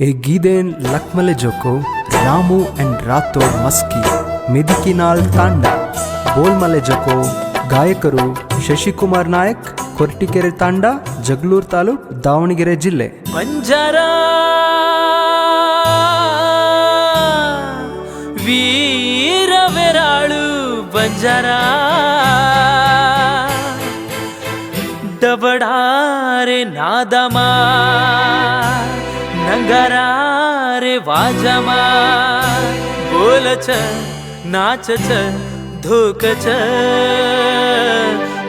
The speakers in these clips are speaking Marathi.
ए गीदेन लक्मले जोको रामू एंड रातो मस्की मेदिकिनाल तांडा बोलमले जोको ಗಾಯಕರು ಶಶಿಕುಮಾರ್ ನಾಯಕ್ ಕೊರಟಿಕೆರೆ ತಾಂಡ ಜಗಳೂರು ತಾಲೂಕ್ ದಾವಣಗೆರೆ ಜಿಲ್ಲೆ ಬಂಜಾರ ವೀರವೆರಾಳು ಬಂಜಾರ डबडारे नादमा नंगारारे वाजमा बोलच नाचच धोकच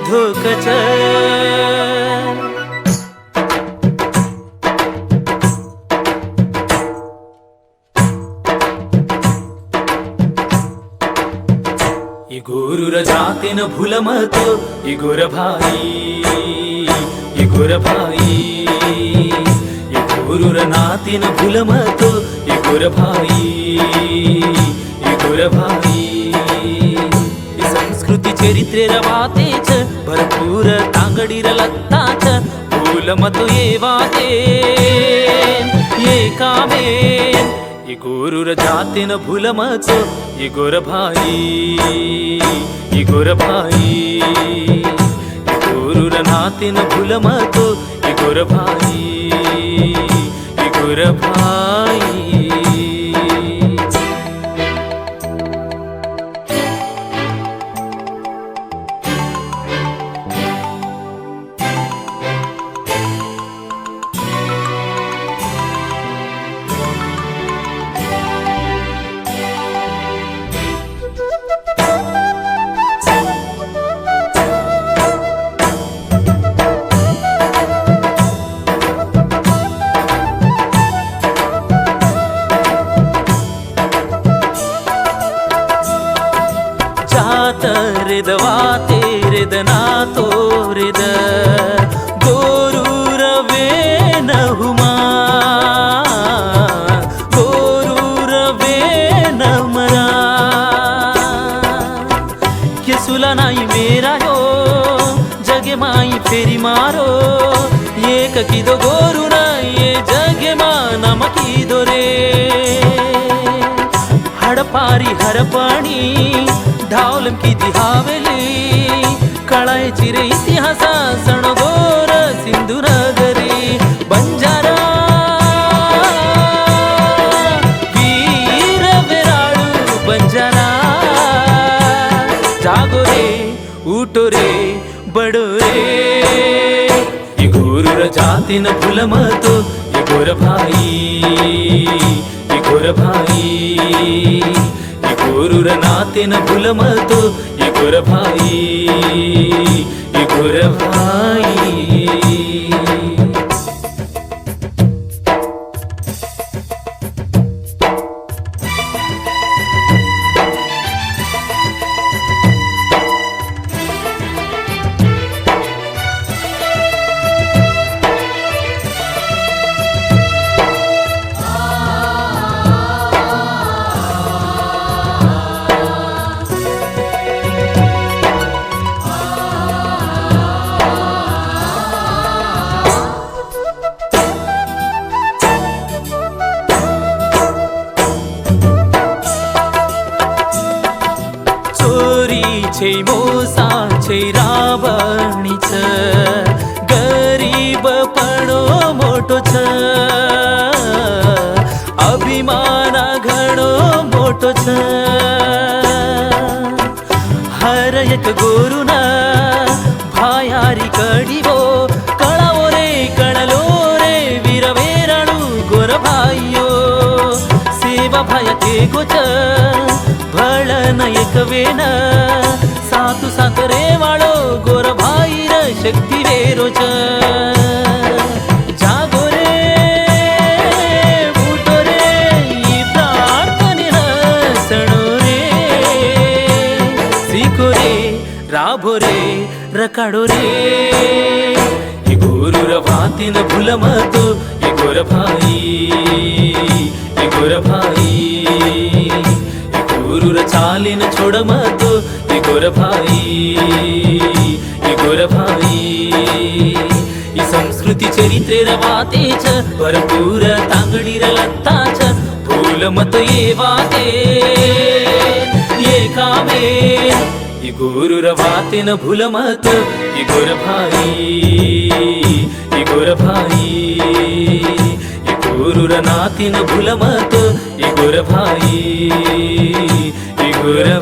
धोकच ಈ ಗುರುರ ಜಾತಿನ ಭುಲಮತು ಈ ಗುರ ಭಾಯಿ ಈ ಗುರ ಭಾಯಿ ಈ ಗುರುರ ನಾತಿನ ಭುಲಮತು ಈ ಗುರ ಭಾಯಿ ಈ ಗುರ ಭಾಯಿ ಈ ಸಂಸ್ಕೃತಿ ಚರಿತ್ರೆರ वातेच भरपूर तांगडीर लत्ताच भूलमतु ये वाते ये कामेन ಈ ಗುರುರ ಜಾತಿನ ಭುಲಮತು ಈ ಗುರ ಭಾಯಿ ಈ ಗುರ ಭಾಯಿ ಈ ಗುರುರ ನಾತಿನ ಭುಲಮತು ಈ ಗುರ ಭಾಯಿ ಈ ಗುರ ಭಾಯಿ ರೆದ ವಾತೆ ರೆದ ನಾತೋ ರೆದ ಗೋರೂರವೇ ನಹುಮಾ ಗೋರೂರವೇ ನಮರಾ ಕೆಸುಲ ನಾಯಿ ಮೇರಾಯೋ ಜಗೆ ಮಾಯಿ ಫೆರಿ ಮಾರೋ ಏಕಕಿದೋ ಗೋರು ನಾಯಿ ಜಗೆ ಮಾ ನಮಕಿದೋ ರೇ हडपारी हरपाणी ढावलम की दिहावेली कळायची रे इतिहास सणगोर सिंधू नगरी बंजारा वीर वेराळू बंजारा जागो रे उठो रे बडो रे ಈ ಗುರುರ ಜಾತಿನ ಭುಲಮತು ಈ ಗುರ ಭಾಯಿ ಈ ಗುರ ಭಾಯಿ ಈ ಗುರುರ ನಾತಿನ ಭುಲಮತು ಈ ಗುರ ಭಾಯಿ ಈ ಗುರ ಭಾಯಿ छे मोसा छे रावणीच गरीब पणो मोटो छ अभिमान घणो मोटो छ हर एक गोरुना भायारी कडिवो कळावो रे कळलो रे वीरवेराळू गोर भाईयो सेवा भाया के गोच भळन एकवेन सातु सात रे वाळो गोर भाईर शक्ती वेरोच जागो रे उठो रे ई प्रार्थने सणो रे सीखो रे राभो रे रकाडो रे ಈ ಗುರುರ ವಾತಿನ ಭುಲಮತು ಈ ಗುರ ಭಾಯಿ ಈ ಗುರ ಭಾಯಿ ಗುರುರ ಚಾಲಿನ छोडमतो ಈ ಗುರ ಭಾಯಿ ಈ ಗುರ ಭಾಯಿ ಈ ಸಂಸ್ಕೃತಿ संस्कृती चरित्रे रवातेच भरपूर तांगडीर लत्ताच फूल मत येवाते ये कामे इगोर रवातेन भूल मत इगोर भाई इगोर नातीन भूल मत इगोर भाई इगोर